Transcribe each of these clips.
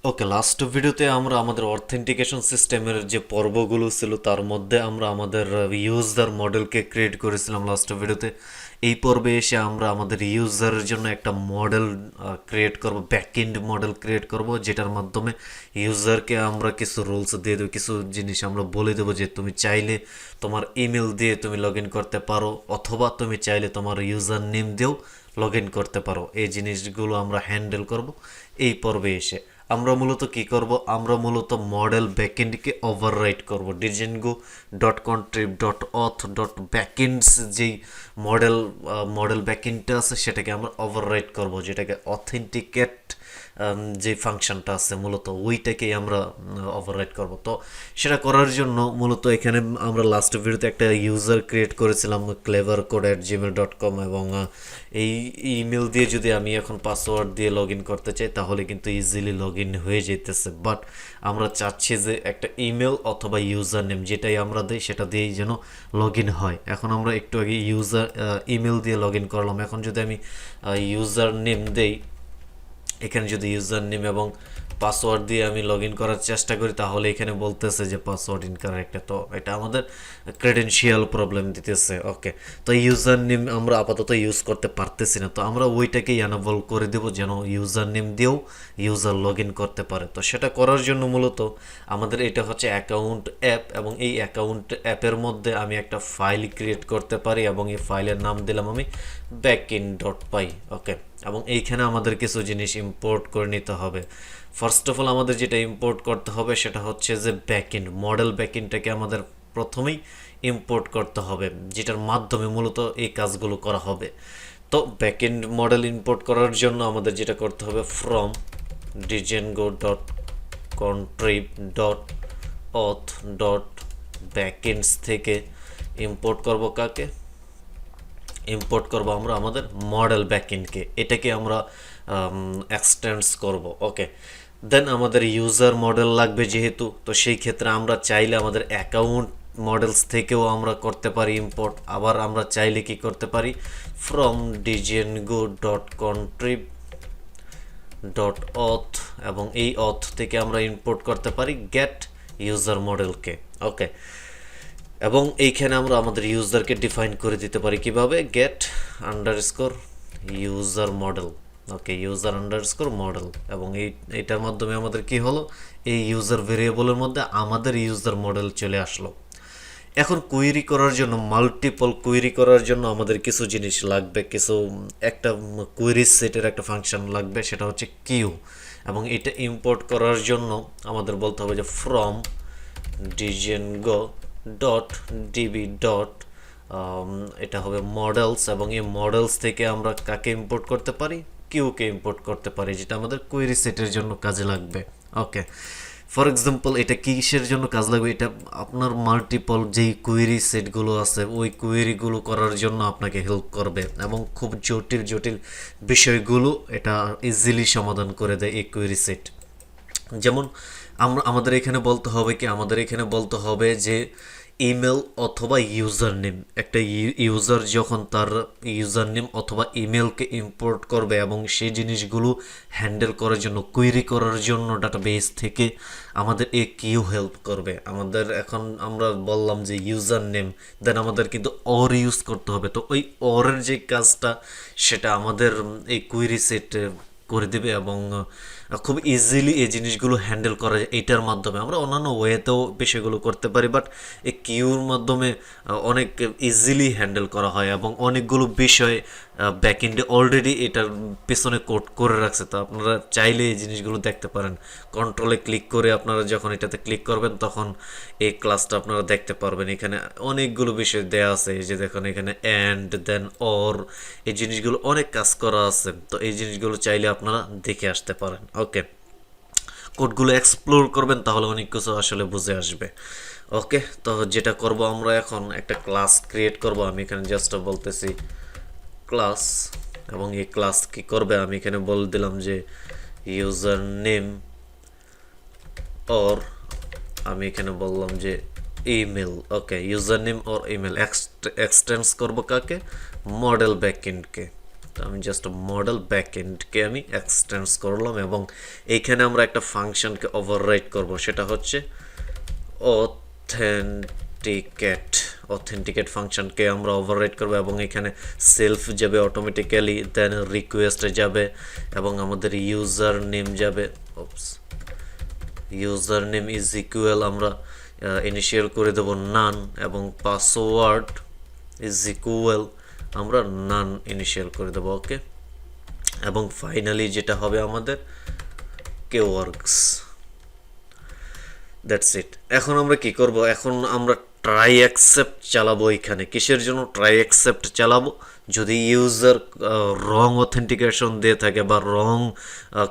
ওকে, last ভিডিওতে আমরা আমাদের অথেন্টিকেশন সিস্টেমের যে পর্বগুলো ছিল তার মধ্যে আমরা আমাদের ইউজার মডেলকে ক্রিয়েট করেছিলাম লাস্ট ভিডিওতে। এই পর্বে এসে আমরা আমাদের ইউজারের জন্য একটা মডেল ক্রিয়েট করব, ব্যাকএন্ড মডেল ক্রিয়েট করব, যেটার মাধ্যমে ইউজারকে আমরা কিছু রুলস দিয়ে দেবো, কিছু জিনিস আমরা বলে দেবো যে তুমি চাইলে তোমার ইমেল দিয়ে তুমি লগ ইন করতে পারো, অথবা তুমি চাইলে তোমার ইউজার নেম দিয়েও লগ ইন করতে পারো। এই জিনিসগুলো আমরা হ্যান্ডেল করব এই পর্বে এসে। আমরা মূলত কি করব, আমরা মূলত মডেল ব্যাকএন্ডকে ওভাররাইট করব। ডিজেনগো ডট কন্ট্রিব ডট অথ ডট ব্যাকএন্ডস যেই মডেল ব্যাকএন্ডটা আছে সেটাকে আমরা ওভাররাইট করব, যেটাকে অথেন্টিকেট যে ফাংশনটা আছে মূলত ওইটাকেই আমরা ওভাররাইট করব। তো সেটা করার জন্য মূলত এখানে আমরা লাস্ট ভিডিওতে একটা ইউজার ক্রিয়েট করেছিলাম clevercode@gmail.com, এবং এই ইমেল দিয়ে যদি আমি এখন পাসওয়ার্ড দিয়ে লগ ইন করতে চাই তাহলে কিন্তু ইজিলি লগ ইন হয়ে যেতেছে। বাট আমরা চাচ্ছি যে একটা ইমেল অথবা ইউজার নেম যেটাই আমরা দিই সেটা দিয়েই যেন লগ ইন হয়। এখন আমরা একটু আগে ইমেল দিয়ে লগ ইন করলাম। এখন যদি আমি ইউজার নেম দেই, এখানে যদি ইউজার নেম এবং পাসওয়ার্ড দিয়ে আমি লগ ইন করার চেষ্টা করি তাহলে এখানে বলতেছে যে পাসওয়ার্ড ইনকারেক্ট। তো এটা আমাদের ক্রেডেনশিয়াল প্রবলেম দিতেছে। ওকে, তো ইউজার নেম আমরা আপাতত ইউজ করতে পারতেছি না, তো আমরা ওইটাকেই অ্যানাবল করে দেবো যেন ইউজার নেম দিয়েও ইউজার লগ ইন করতে পারে। তো সেটা করার জন্য মূলত আমাদের এটা হচ্ছে অ্যাকাউন্ট অ্যাপ, এবং এই অ্যাকাউন্ট অ্যাপের মধ্যে আমি একটা ফাইল ক্রিয়েট করতে পারি এবং এই ফাইলের নাম দিলাম আমি backend.py। ওকে, এবং এইখানে আমাদের কিছু জিনিস ইম্পোর্ট করে নিতে হবে। ফার্স্ট অফ অল আমাদের যেটা ইম্পোর্ট করতে হবে সেটা হচ্ছে যে ব্যাকএন্ড মডেল ব্যাকএন্ডটাকে আমাদের প্রথমেই ইম্পোর্ট করতে হবে, যেটার মাধ্যমে মূলত এই কাজগুলো করা হবে। তো ব্যাকএন্ড মডেল ইম্পোর্ট করার জন্য আমাদের যেটা করতে হবে, ফ্রম ডিজেনগো ডট কন্ট্রিব ডট অথ ডট ব্যাকএন্ডস থেকে ইম্পোর্ট করব কাকে, ইম্পোর্ট করব আমরা আমাদের মডেল ব্যাকএন্ডকে। এটাকে আমরা এক্সটেন্ডস করব। ওকে, দেন আমাদের ইউজার মডেল লাগবে যেহেতু, তো সেই ক্ষেত্রে আমরা চাইলে আমাদের অ্যাকাউন্ট মডেলস থেকেও আমরা করতে পারি ইম্পোর্ট। আবার আমরা চাইলে কি করতে পারি, ফ্রম ডিজেনগো ডট কন্ট্রিব ডট অথ, এবং এই অথ থেকে আমরা ইম্পোর্ট করতে পারি গেট ইউজার মডেলকে। ওকে, এবং এইখানে আমরা আমাদের ইউজারকে ডিফাইন করে দিতে পারি কিভাবে, গেট আন্ডারস্কোর ইউজার মডেল। ওকে, ইউজার আন্ডারস্কোর মডেল, এবং এইটার মাধ্যমে আমাদের কি হলো, এই ইউজার ভেরিয়েবলের মধ্যে আমাদের ইউজার মডেল চলে আসলো। এখন কুয়েরি করার জন্য, মাল্টিপল কুয়েরি করার জন্য আমাদের কিছু জিনিস লাগবে, একটা কুয়েরি সেটের একটা ফাংশন লাগবে, সেটা হচ্ছে কিউ। এবং এটা ইম্পোর্ট করার জন্য আমাদের বলতে হবে যে ফ্রম ডিজেনগো ডট ডিবি ডট, এটা হবে মডেলস, এবং এই মডেলস থেকে আমরা কাকে ইম্পোর্ট করতে পারি, কিউকে ইম্পোর্ট করতে পারি, যেটা আমাদের কোয়েরি সেটের জন্য কাজে লাগবে। ওকে, ফর এক্সাম্পল এটা কিসের জন্য কাজ লাগবে, এটা আপনার মাল্টিপল যেই কোয়েরি সেটগুলো আছে ওই কোয়েরিগুলো করার জন্য আপনাকে হেল্প করবে, এবং খুব জটিল জটিল বিষয়গুলো এটা ইজিলি সমাধান করে দেয় এই কোয়েরি সেট। যেমন আমাদের এখানে বলতে হবে কি, আমাদের এখানে বলতে হবে যে ইমেল অথবা ইউজার নেম। একটা ইউজার যখন তার ইউজার নেম অথবা ইমেলকে ইম্পোর্ট করবে এবং সেই জিনিসগুলো হ্যান্ডেল করার জন্য, কুইরি করার জন্য ডাটাবেস থেকে আমাদের এ কিউ হেল্প করবে। আমাদের এখন আমরা বললাম যে ইউজার নেম, দেন আমাদের কিন্তু অর ইউজ করতে হবে। তো ওই অরের যে কাজটা সেটা আমাদের এই কুইরি সেট করে দেবে, এবং খুব ইজিলি এই জিনিসগুলো হ্যান্ডেল করা যায় এইটার মাধ্যমে। আমরা অন্যান্য ওয়েতেও বিষয়গুলো করতে পারি, বাট এই কিউর মাধ্যমে অনেক ইজিলি হ্যান্ডেল করা হয়, এবং অনেকগুলো বিষয় ব্যাকএন্ডে অলরেডি এটার পেছনে কোড করে রাখছে। তো আপনারা চাইলে এই জিনিসগুলো দেখতে পারেন। কন্ট্রোলে ক্লিক করে আপনারা যখন এটাতে ক্লিক করবেন তখন এই ক্লাসটা আপনারা দেখতে পারবেন। এখানে অনেকগুলো বিষয় দেয়া আছে, এই যে দেখুন এখানে অ্যান্ড দেন অর, এই জিনিসগুলো অনেক কাজ করা আছে। তো এই জিনিসগুলো চাইলে আপনারা দেখে আসতে পারেন। ওকে, কোডগুলো এক্সপ্লোর করবেন তাহলে অনেক কিছু আসলে বুঝে আসবে। ওকে, তো যেটা করব আমরা এখন একটা ক্লাস ক্রিয়েট করব। আমি এখানে জাস্ট বলতেছি ক্লাস, এবং এই ক্লাস কি করবে আমি এখানে বলে দিলাম যে ইউজার নেম, অর আমি এখানে বললাম যে email. Okay, user name or email extends করব কাকে, মডেল ব্যাকএন্ডকে। তো আমি জাস্ট মডেল ব্যাকএন্ডকে আমি এক্সটেন্স করলাম এবং এইখানে আমরা একটা ফাংশনকে ওভাররাইড করব, সেটা হচ্ছে অথেন্টিকেট ফাংশনকে আমরা ওভাররাইড করব এবং এখানে সেলফ যাবে অটোমেটিক্যালি, দেন রিকোয়েস্ট যাবে এবং আমাদের ইউজার নেম যাবে। ইউজার নেম ইজ ইকুয়াল আমরা ইনিশিয়াল করে দেব নান এবং পাসওয়ার্ড ইজ ইকুয়াল আমরা নান ইনিশিয়াল করে দেব। ওকে, এবং ফাইনালি যেটা হবে আমাদের কে ওয়ার্কস, দ্যাটস ইট। এখন আমরা কি করব, এখন আমরা ট্রাই অ্যাকসেপ্ট চালাবো। এখানে কিসের জন্য ট্রাই অ্যাকসেপ্ট চালাবো? যদি ইউজার রং অথেন্টিকেশন দিয়ে থাকে বা রং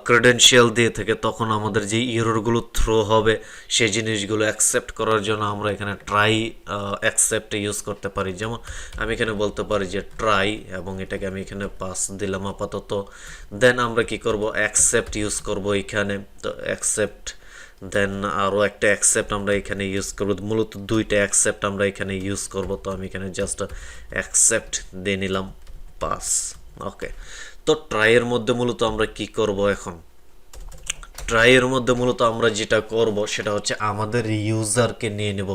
ক্রেডেনশিয়াল দিয়ে থাকে, তখন আমাদের যে ইররগুলো থ্রো হবে সেই জিনিসগুলো অ্যাকসেপ্ট করার জন্য আমরা এখানে ট্রাই অ্যাকসেপ্ট ইউজ করতে পারি। যেমন আমি এখানে বলতে পারি যে ট্রাই, এবং এটাকে আমি এখানে পাস দিলাম আপাতত। দেন আমরা কি করব, অ্যাকসেপ্ট ইউজ করব এখানে। তো অ্যাকসেপ্ট, দেন আরও একটা অ্যাকসেপ্ট আমরা এখানে ইউজ করব, মূলত দুইটা অ্যাকসেপ্ট আমরা এখানে ইউজ করব। তো আমি এখানে জাস্ট অ্যাকসেপ্ট দিয়ে নিলাম, পাস। ওকে, তো ট্রাইয়ের মধ্যে মূলত আমরা কি করব, এখন ট্রাইয়ের মধ্যে মূলত আমরা যেটা করব সেটা হচ্ছে আমাদের ইউজারকে নিয়ে নেব।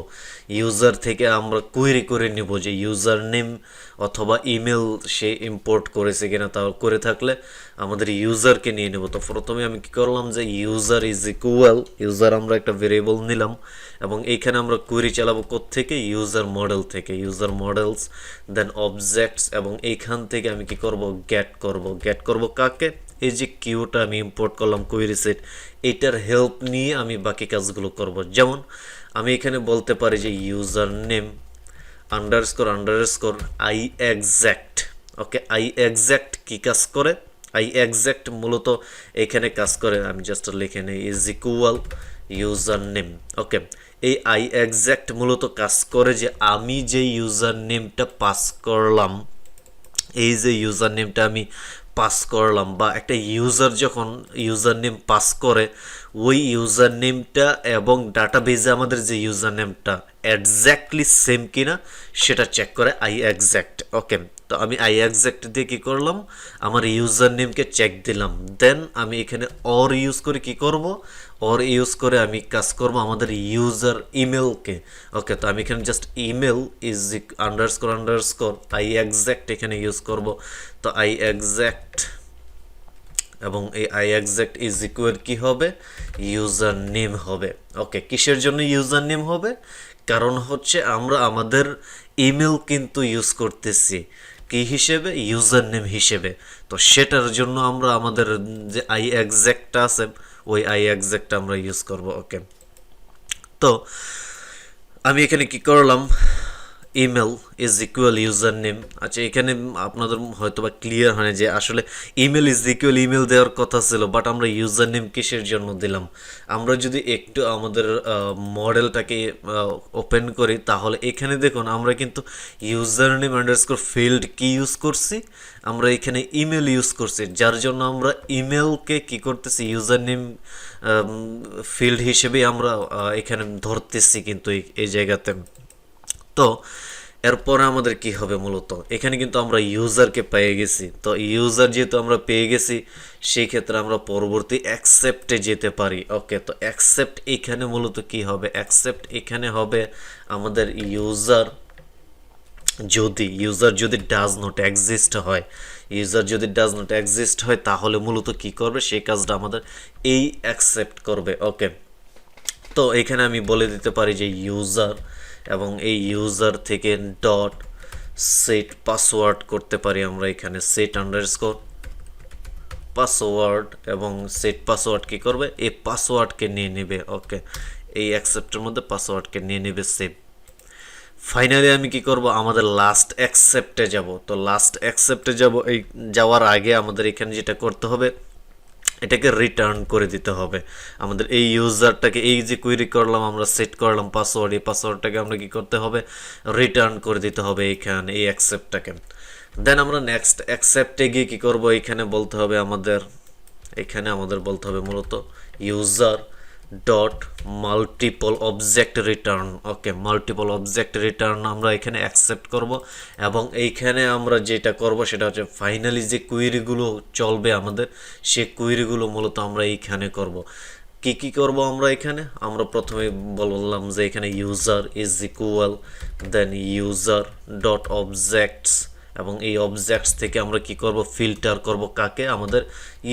ইউজার থেকে আমরা কোয়েরি করে নেব যে ইউজার নেম অথবা ইমেল সে ইম্পোর্ট করেছে কিনা, তা করে থাকলে আমাদের ইউজারকে নিয়ে নেব। তো প্রথমে আমি কি করলাম যে ইউজার ইজ ইকুয়াল, ইউজার আমরা একটা ভেরিয়েবল নিলাম এবং এইখানে আমরা কোয়েরি চালাবো কোত্থেকে, ইউজার মডেল থেকে, ইউজার মডেলস, দেন অবজেক্টস, এবং এইখান থেকে আমি কি করব, গেট করব কাকে, এই যে কিউটা আমি ইম্পোর্ট করলাম কোয়েরি সেট, এটার হেল্প নিয়ে আমি বাকি কাজগুলো করব। যেমন আমি এখানে বলতে পারি যে user name underscore I exact. Okay, I exact কি কাজ করে, আই এক্স্যাক্ট মূলত এখানে কাজ করে, আমি জাস্ট লিখে নিই ইজ ইকুয়াল ইউজার নেম। ওকে, এই আই এক্স্যাক্ট মূলত কাজ করে যে আমি যে ইউজার নেমটা পাস করলাম, এই যে ইউজার নেমটা আমি পাস করলাম, বা একটা ইউজার যখন ইউজার নেম পাস করে, ওই ইউজার নেমটা এবং ডাটাবেজে আমাদের যে ইউজার নেমটা এক্স্যাক্টলি সেম কিনা সেটা চেক করে আই এক্স্যাক্ট। ওকে, তো আমি আই এক্স্যাক্ট দিয়ে কী করলাম, আমার ইউজার নেমকে চেক দিলাম। দেন আমি এখানে অর ইউজ করে কি করব, অর ইউজ করে আমি কাজ করব আমাদের ইউজার ইমেলকে। ওকে, তো আমি এখানে just email is underscore I exact এখানে ইউজ করব। তো আই এক্স্যাক্ট এবং এই আই এক্স্যাক্ট ইজ ইকুয়াল কি হবে, ইউজার নেম হবে। ওকে, কিসের জন্য ইউজার নেম হবে, কারণ হচ্ছে আমরা আমাদের ইমেল কিন্তু ইউজ করতেছি কি হিসেবে, ইউজার নেম হিসেবে। তো সেটার জন্য আমরা আমাদের যে আই এক্স্যাক্টটা আছে ওই আই এক্স্যাক্টটা আমরা ইউজ করব। ওকে, তো আমি এখানে কি করলাম, email is equal user name. আচ্ছা, এখানে আপনাদের হয়তো বা ক্লিয়ার হয় না যে আসলে ইমেল ইজ ইকুয়াল ইমেল দেওয়ার কথা ছিল, বাট আমরা ইউজার নেম কিসের জন্য দিলাম। আমরা যদি একটু আমাদের মডেলটাকে ওপেন করি, তাহলে এখানে দেখুন আমরা কিন্তু ইউজার নেম আন্ডারস্কোর ফিল্ড কি ইউজ করছি, আমরা এখানে ইমেল ইউজ করছি, যার জন্য আমরা ইমেলকে কি করতেছি, ইউজার নেম ফিল্ড হিসেবেই আমরা এখানে ধরতেছি কিন্তু এই জায়গাতে। তো এরপরে আমাদের কি হবে, মূলত এখানে কিন্তু আমরা ইউজারকে পেয়ে গেছি। তো ইউজার যেহেতু আমরা পেয়ে গেছি, সেই ক্ষেত্রে আমরা পরবর্তী অ্যাকসেপ্টে যেতে পারি। ওকে, তো অ্যাকসেপ্ট এখানে মূলত কি হবে, অ্যাকসেপ্ট এখানে হবে আমাদের ইউজার যদি ডাজ নট এক্সিস্ট হয়, ইউজার যদি ডাজ নট এক্সিস্ট হয়, তাহলে মূলত কি করবে, সেই কাজটা আমাদের এই অ্যাকসেপ্ট করবে। ওকে, তো এখানে আমি বলে দিতে পারি যে ইউজার, এবং এই ইউজার থেকে ডট সেট পাসওয়ার্ড করতে পারি আমরা এখানে, সেট আন্ডারস্কোর পাসওয়ার্ড, এবং সেট পাসওয়ার্ড কি করবে, এই পাসওয়ার্ডকে নিয়ে নেবে। ওকে, এই অ্যাকসেপ্টের মধ্যে পাসওয়ার্ডকে নিয়ে নেবে সেভ। ফাইনালি আমি কি করব, আমাদের লাস্ট অ্যাকসেপ্টে যাব। তো লাস্ট অ্যাকসেপ্টে যাব, এই যাওয়ার আগে আমাদের এখানে যেটা করতে হবে, এটাকে রিটার্ন করে দিতে হবে আমাদের এই ইউজারটাকে। এই যে কোয়েরি করলাম আমরা, সেট করলাম পাসওয়ার্ড, এই পাসওয়ার্ডটাকে আমরা কি করতে হবে, রিটার্ন করে দিতে হবে এখানে এই অ্যাকসেপ্টটাকে। দেন আমরা নেক্সট অ্যাকসেপ্টে গিয়ে কি করব, এখানে বলতে হবে আমাদের, এখানে আমাদের বলতে হবে মূলত user dot multiple object return. Okay, multiple object return আমরা এখানে অ্যাকসেপ্ট করব, এবং এইখানে আমরা যেটা করব সেটা হচ্ছে ফাইনালি যে কুয়েরিগুলো চলবে আমাদের, সে কুয়েরিগুলো মূলত আমরা এইখানে করব। কি কি করব আমরা এখানে? আমরা প্রথমে বললাম যে এখানে user is equal, then user dot objects, এবং এই অবজেক্টস থেকে আমরা কি করব? ফিল্টার করব কাকে? আমাদের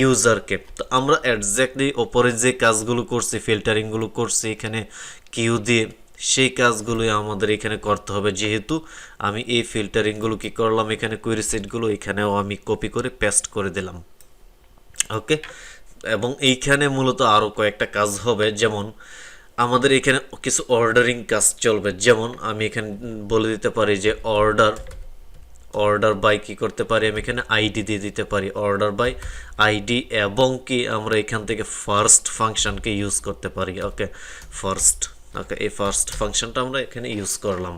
ইউজারকে। তো আমরা এক্স্যাক্টলি ওপরে যে কাজগুলো করছি, ফিল্টারিংগুলো করছি এখানে কিউ দিয়ে, সেই কাজগুলোই আমাদের এখানে করতে হবে। যেহেতু আমি এই ফিল্টারিংগুলো কি করলাম, এখানে কোয়েরি সেটগুলো এখানেও আমি কপি করে পেস্ট করে দিলাম। ওকে, এবং এইখানে মূলত আরও কয়েকটা কাজ হবে, যেমন আমাদের এখানে কিছু অর্ডারিং কাজ চলবে। যেমন আমি এখানে বলে দিতে পারি যে অর্ডার বাই কি করতে পারি, আমি এখানে আইডি দিয়ে দিতে পারি, অর্ডার বাই আইডি, এবং কি আমরা এখান থেকে ফার্স্ট ফাংশনকে ইউজ করতে পারি। ওকে, ফার্স্ট। ওকে, এই ফার্স্ট ফাংশনটা আমরা এখানে ইউজ করলাম।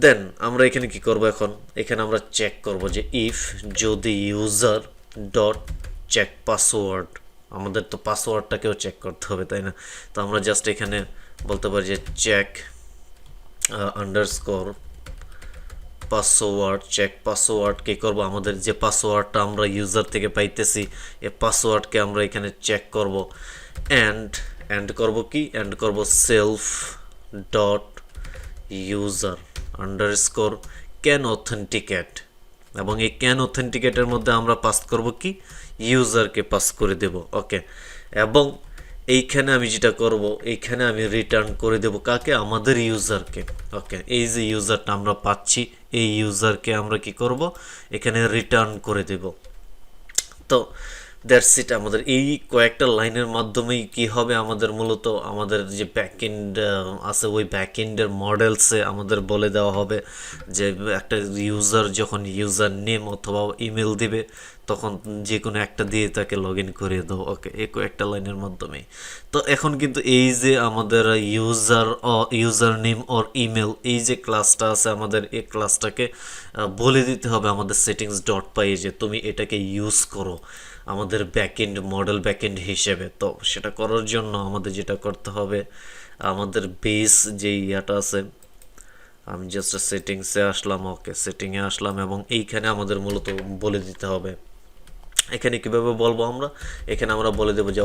দেন আমরা এখানে কি করব? এখন এখানে আমরা চেক করব যে ইফ যদি ইউজার ডট চেক পাসওয়ার্ড, আমাদের তো পাসওয়ার্ডটাকেও চেক করতে হবে, তাই না? তো আমরা জাস্ট এখানে বলতে পারি যে check underscore password, check password কি করব? আমাদের যে পাসওয়ার্ডটা আমরা ইউজার থেকে পাইতেছি, এই পাসওয়ার্ডকে আমরা এখানে চেক করব। এন্ড করব কি? এন্ড করব self dot user underscore can authenticate, এবং এই ক্যান অথেন্টিকেটের মধ্যে আমরা পাস করব কি? ইউজারকে পাস করে দেব। ওকে, এবং এইখানে আমি যেটা করব, এইখানে আমি রিটার্ন করে দেব কাকে? আমাদের ইউজারকে। ওকে, এই যে ইউজারটা আমরা পাচ্ছি, এই ইউজারকে আমরা কি করব? এখানে রিটার্ন করে দেব। তো দ্যাটস ইট। আমাদের এই কয়েকটা লাইনের মাধ্যমেই কি হবে, আমাদের মূলত আমাদের যে ব্যাকএন্ড আছে, ওই ব্যাকএন্ডের মডেলসে আমাদের বলে দেওয়া হবে যে একটা ইউজার যখন ইউজার নেম অথবা ইমেল দিবে, তখন যে কোনো একটা দিয়ে তাকে লগ ইন করিয়ে দাও। ওকে, এই কয়েকটা লাইনের মাধ্যমেই। তো এখন কিন্তু এই যে আমাদের ইউজার নেম অর ইমেল, এই যে ক্লাসটা আছে আমাদের, এই ক্লাসটাকে বলে দিতে হবে আমাদের সেটিংস ডট পাই যে তুমি এটাকে ইউজ করো আমাদের ব্যাকএন্ড মডেল ব্যাকএন্ড হিসেবে। তো সেটা করার জন্য আমাদের যেটা করতে হবে, আমাদের বেস যে ইয়াটা আছে, আমি জাস্ট সেটিংসে আসলাম। ওকে, সেটিংয়ে আসলাম, এবং এইখানে আমাদের মূলত বলে দিতে হবে। এখানে কিভাবে বলবো আমরা? এখানে আমরা বলে দেবো যে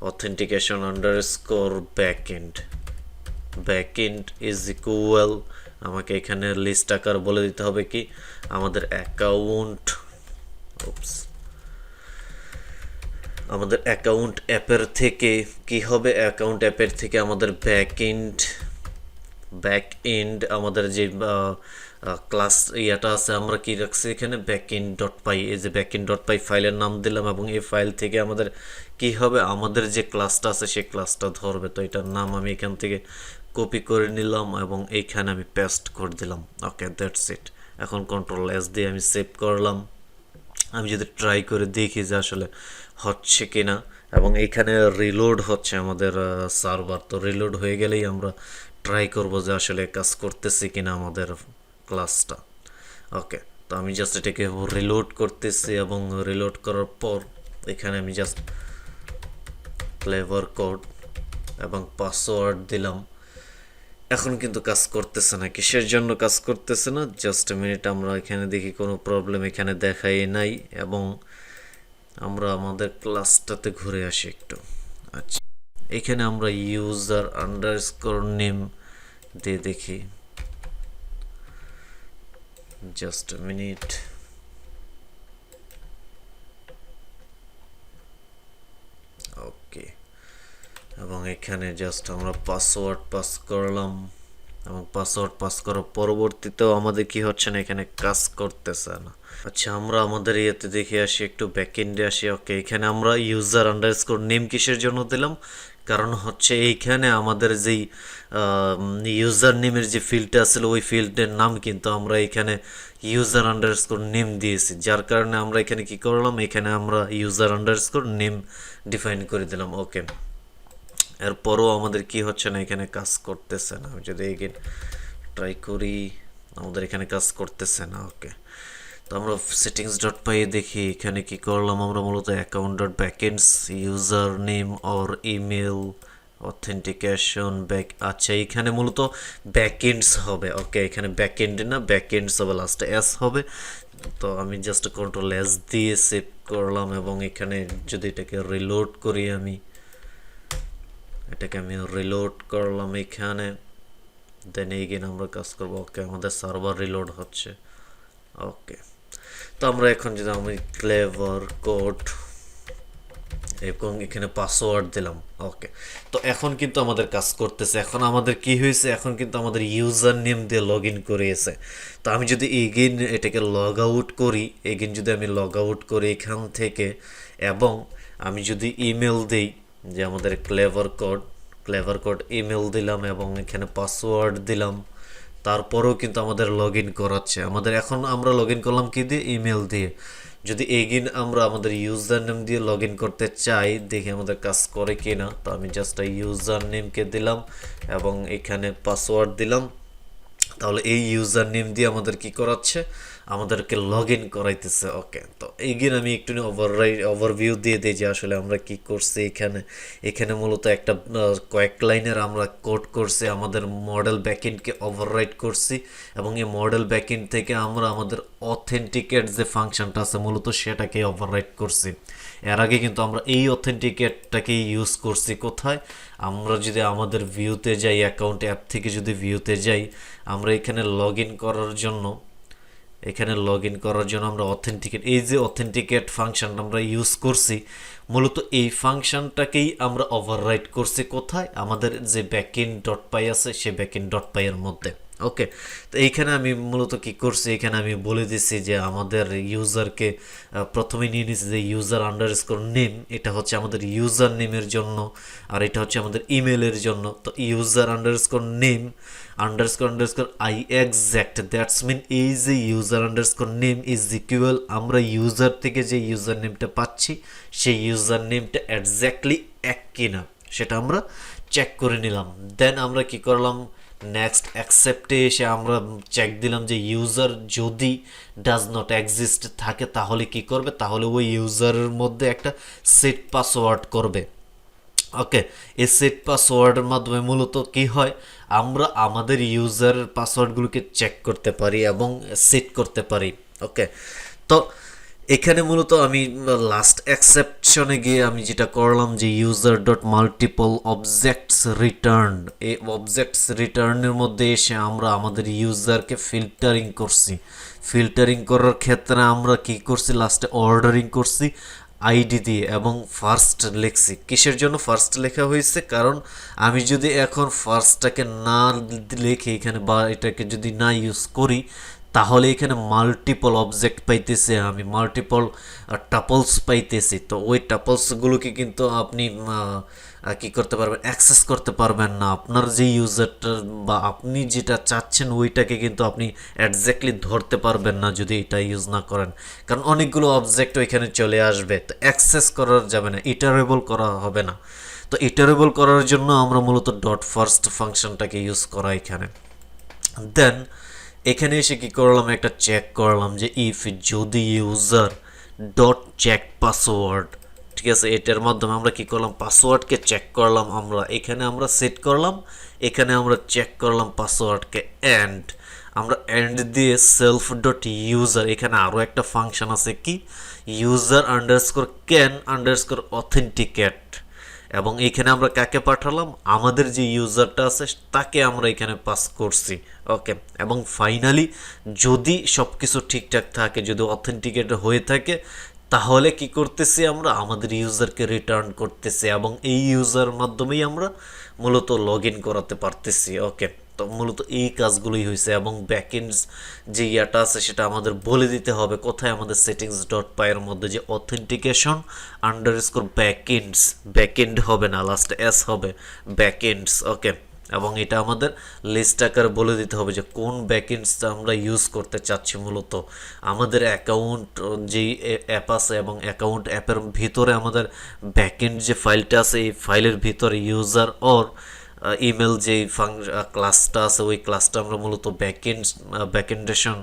authentication underscore backend is equal, আমাকে এখানে লিস্ট আকার বলে দিতে হবে কি? আমাদের অ্যাকাউন্ট অ্যাপের থেকে কি হবে? অ্যাকাউন্ট অ্যাপের থেকে আমাদের ব্যাকএন্ড আমাদের যে ক্লাস ইয়াটা আছে, আমরা কি রাখছি এখানে? ব্যাকএন্ড ডট পাই। এই যে ব্যাকএন্ড ডট পাই ফাইলের নাম দিলাম, এবং এই ফাইল থেকে আমাদের কি হবে? আমাদের যে ক্লাসটা আছে সেই ক্লাসটা ধরবে। তো এটার নাম আমি এখান থেকে কপি করে নিলাম, এবং এইখানে আমি পেস্ট করে দিলাম। ওকে, দ্যাটস ইট। এখন কন্ট্রোল এস দিয়ে আমি সেভ করলাম। আমি যদি ট্রাই করে দেখি যে আসলে হচ্ছে কিনা, এবং এইখানে রিলোড হচ্ছে আমাদের সার্ভার। তো রিলোড হয়ে গেলেই আমরা ট্রাই করব যে আসলে কাজ করতেছে কিনা আমাদের ক্লাসটা। ওকে, তো আমি জাস্ট এটাকে রিলোড করতেছি, এবং রিলোড করার পর এখানে আমি জাস্ট ক্লেভার কোড এবং পাসওয়ার্ড দিলাম। এখন কিন্তু কাজ করতেছে না। কিসের জন্য কাজ করতেছে না? জাস্ট মিনিট, আমরা এখানে দেখি কোনো প্রবলেম এখানে দেখাই নাই, এবং আমরা আমাদের ক্লাসটাতে ঘুরে আসি একটু। আচ্ছা, এখানে আমরা ইউজার আন্ডারস্কোর নেম দিয়ে দেখি। Just minute. ওকে, এবং এখানে জাস্ট আমরা পাসওয়ার্ড পাস করলাম, এবং পাসওয়ার্ড পাস করার পরবর্তীতেও আমাদের কি হচ্ছে না, এখানে কাজ করতেছে না। আচ্ছা, আমরা আমাদের ইয়েতে দেখে আসি, একটু ব্যাকএন্ডে আসি। ওকে, এখানে আমরা ইউজার আন্ডারস্কোর নেম কিসের জন্য দিলাম? কারণ হচ্ছে এইখানে আমাদের যেই ইউজার নেমের যে ফিল্ডটা ছিল, ওই ফিল্ডের নাম কিন্তু আমরা এখানে ইউজার আন্ডারস্কোর নেম দিয়েছি, যার কারণে আমরা এখানে কি করলাম, এখানে আমরা ইউজার আন্ডারস্কোর নেম ডিফাইন করে দিলাম। ওকে, এরপরও আমাদের কি হচ্ছে না, এখানে কাজ করতেছে না। আমি যদি এগেন ট্রাই করি, আমাদের এখানে কাজ করতেছে না। ওকে, তো আমরা সেটিংস ডট পাই দেখি এখানে কি করলাম আমরা মূলত account dot backends user name or email authentication back, আচ্ছা এখানে মূলত ব্যাকএন্ডস হবে। ওকে, এখানে ব্যাকএন্ড না ব্যাকএন্ডস হবে, লাস্টে এস হবে। তো আমি জাস্ট কন্ট্রোল এস দিয়ে সেভ করলাম এবং এখানে যদি এটাকে রিলোড করি, আমি রিলোড করলাম এখানে, দেন এগেন আমরা কাজ করবো। ওকে, আমাদের সার্ভার রিলোড হচ্ছে। ওকে, তো আমরা এখন যদি আমি ক্লেভার কোড এবং এখানে পাসওয়ার্ড দিলাম। ওকে, তো এখন কিন্তু আমাদের কাজ করতেছে। এখন আমাদের কি হয়েছে, এখন কিন্তু আমাদের ইউজার নেম দিয়ে লগ ইন করিয়েছে। তো আমি যদি এগেইন এটাকে লগ আউট করি, এগেইন যদি আমি লগ আউট করি এখান থেকে, এবং আমি যদি ইমেল দিই যে আমাদের ক্লেভার কোড ইমেল দিলাম এবং এখানে পাসওয়ার্ড দিলাম, তারপরেও কিন্তু আমাদের লগ ইন করাচ্ছে। আমাদের এখন আমরা লগ ইন করলাম কি দিয়ে, ইমেল দিয়ে। যদি এগেইন আমরা আমাদের ইউজার নেম দিয়ে লগ ইন করতে চাই, দেখি আমাদের কাজ করে কি না। তো আমি জাস্ট ইউজার নেমকে দিলাম এবং এখানে পাসওয়ার্ড দিলাম, তাহলে এই ইউজার নেম দিয়ে আমাদের কি করাচ্ছে, আমাদেরকে লগ ইন করাইতেছে। ওকে, তো এগেইন আমি একটু ওভারভিউ দিয়ে দিই যে আসলে আমরা কি করছি এখানে। এখানে মূলত একটা কয়েক লাইনের আমরা কোড করছি, আমাদের মডেল ব্যাকএন্ডকে ওভাররাইট করছি এবং এই মডেল ব্যাকএন্ড থেকে আমরা আমাদের অথেন্টিকেট যে ফাংশনটা আছে মূলত সেটাকে ওভাররাইট করছি। এর আগে কিন্তু আমরা এই অথেন্টিকেটটাকে ইউজ করছি কোথায়, আমরা যদি আমাদের ভিউতে যাই, অ্যাকাউন্ট অ্যাপ থেকে যদি ভিউতে যাই, আমরা এখানে লগ ইন করার জন্য আমরা অথেন্টিকেট, এই যে অথেন্টিকেট ফাংশনটা আমরা ইউজ করছি, মূলত এই ফাংশনটাকেই আমরা ওভাররাইট করছি কোথায়, আমাদের যে ব্যাকএন্ড ডট পাই আছে সেই ব্যাকএন্ড ডট পাই এর মধ্যে। ওকে, তো এইখানে আমি মূলত কি করছি, এখানে আমি বলে দিচ্ছি যে আমাদের ইউজারকে প্রথমে নিয়ে নিয়েছি যে ইউজার আন্ডারস্কোর নেম, এটা হচ্ছে আমাদের ইউজার নেমের জন্য, আর এটা হচ্ছে আমাদের ইমেলের জন্য। তো user underscore name underscore I exact, that's mean এই যে user underscore name is equal, আমরা ইউজার থেকে যে ইউজার নেমটা পাচ্ছি সেই ইউজার নেমটা এক্স্যাক্টলি এক কিনা সেটা আমরা চেক করে নিলাম। দেন আমরা কি করলাম, নেক্সট অ্যাকসেপ্টে এসে আমরা চেক দিলাম যে ইউজার যদি ডাজ নট এক্সিস্ট থাকে তাহলে কি করবে, তাহলে ওই ইউজারের মধ্যে একটা সেট পাসওয়ার্ড করবে। ওকে, এই সেট পাসওয়ার্ডের মাধ্যমে মূলত কি হয়, আমরা আমাদের ইউজারের পাসওয়ার্ডগুলোকে চেক করতে পারি এবং সেট করতে পারি। ওকে, তো এখানে মূলত আমি লাস্ট এক্সেপশনে গিয়ে আমি যেটা করলাম যে user dot multiple objects return, এই অবজেক্টস রিটার্নের মধ্যে এসে আমরা আমাদের ইউজারকে ফিল্টারিং করছি। ফিল্টারিং করার ক্ষেত্রে আমরা কি করছি, লাস্টে অর্ডারিং করছি আইডি দিয়ে এবং ফার্স্ট লিখছি। কিসের জন্য ফার্স্ট লেখা হয়েছে, কারণ আমি যদি এখন ফার্স্টটাকে না লিখে এখানে বা এটাকে যদি না ইউজ করি, তাহলে এখানে মাল্টিপল অবজেক্ট পাইতেছে, আমি মাল্টিপল টাপলস পাইতেছি। তো ওই টাপলসগুলোকে কিন্তু আপনি কি করতে পারবেন, অ্যাক্সেস করতে পারবেন না। আপনার যে ইউজারটা বা আপনি যেটা চাচ্ছেন ওইটাকে কিন্তু আপনি একজ্যাক্টলি ধরতে পারবেন না যদি এটা ইউজ না করেন, কারণ অনেকগুলো অবজেক্ট ওইখানে চলে আসবে। তো অ্যাক্সেস করা যাবে না, ইটারেবল করা হবে না। তো ইটারেবল করার জন্য আমরা মূলত ডট ফার্স্ট ফাংশনটাকে ইউজ করা এখানে। দেন এখানে এসে কি করলাম, একটা চেক করলাম যে ইফ যদি ইউজার ডট চেক পাসওয়ার্ড, ঠিক আছে, এটার মাধ্যমে আমরা কি করলাম, পাসওয়ার্ডকে চেক করলাম। আমরা এখানে আমরা সেট করলাম, এখানে আমরা চেক করলাম পাসওয়ার্ডকে, অ্যান্ড আমরা অ্যান্ড দিয়ে সেলফ ডট ইউজার, এখানে আরও একটা ফাংশন আছে কি, user underscore can underscore authenticate, এবং এখানে আমরা কাকে পাঠালাম, আমাদের যে ইউজারটা আছে তাকে আমরা এখানে পাস করছি। ওকে, এবং ফাইনালি যদি সব কিছু ঠিকঠাক থাকে, যদি অথেন্টিকেট হয়ে থাকে, তাহলে কি করতেছি, আমরা আমাদের ইউজারকে রিটার্ন করতেছি এবং এই ইউজার মাধ্যমেই আমরা মূলত লগ ইন করাতে পারতেছি। ওকে, তো মূলত এই কাজগুলোই হয়েছে এবং ব্যাকএন্ডস যে ইয়াটা আছে সেটা আমাদের বলে দিতে হবে কোথায়, আমাদের সেটিংস ডট পাইয়ের মধ্যে যে অথেন্টিকেশন আন্ডারস্কোর ব্যাকএন্ড হবে না, লাস্টে এস হবে, ব্যাকএন্ডস। ওকে, এবং এটা আমাদের লিস্ট আকারে বলে দিতে হবে যে কোন ব্যাকএন্ডসটা আমরা ইউজ করতে চাচ্ছি। মূলত আমাদের অ্যাকাউন্ট যেই অ্যাপ আছে এবং অ্যাকাউন্ট অ্যাপের ভিতরে আমাদের ব্যাকএন্ড যে ফাইলটা আছে এই ফাইলের ভিতরে ইউজার অর ইমেল যেই ক্লাসটা আছে ওই ক্লাসটা আমরা মূলত ব্যাকএন্ডেশন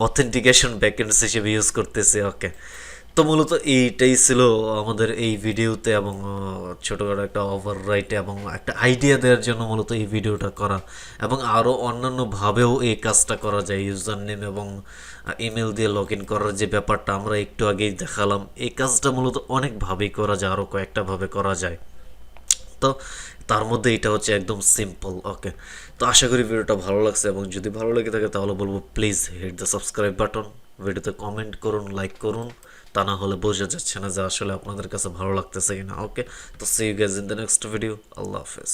অথেন্টিকেশন ব্যাকএন্ডস হিসেবে ইউজ করতেছি। ওকে, তো মূলত এইটাই ছিল আমাদের এই ভিডিওতে, এবং ছোটোখাটো একটা ওভাররাইটে এবং একটা আইডিয়া দেওয়ার জন্য মূলত এই ভিডিওটা করা। এবং আরও অন্যান্যভাবেও এই কাজটা করা যায়, ইউজার নেম এবং ইমেল দিয়ে লগ ইন করার যে ব্যাপারটা আমরা একটু আগেই দেখালাম, এই কাজটা মূলত অনেকভাবেই করা যায়, আরও কয়েকটা ভাবে করা যায়। তো তার মধ্যে এটা হচ্ছে একদম সিম্পল। ওকে, তো আশা করি ভিডিওটা ভালো লাগছে, এবং যদি ভালো লেগে থাকে তাহলে বলবো please hit the subscribe button, ভিডিওতে কমেন্ট করুন, লাইক করুন, তা না হলে বোঝা যাচ্ছে না যে আসলে আপনাদের কাছে ভালো লাগতেছে কিনা। ওকে, তো see you guys in the next video. আল্লাহ হাফেজ।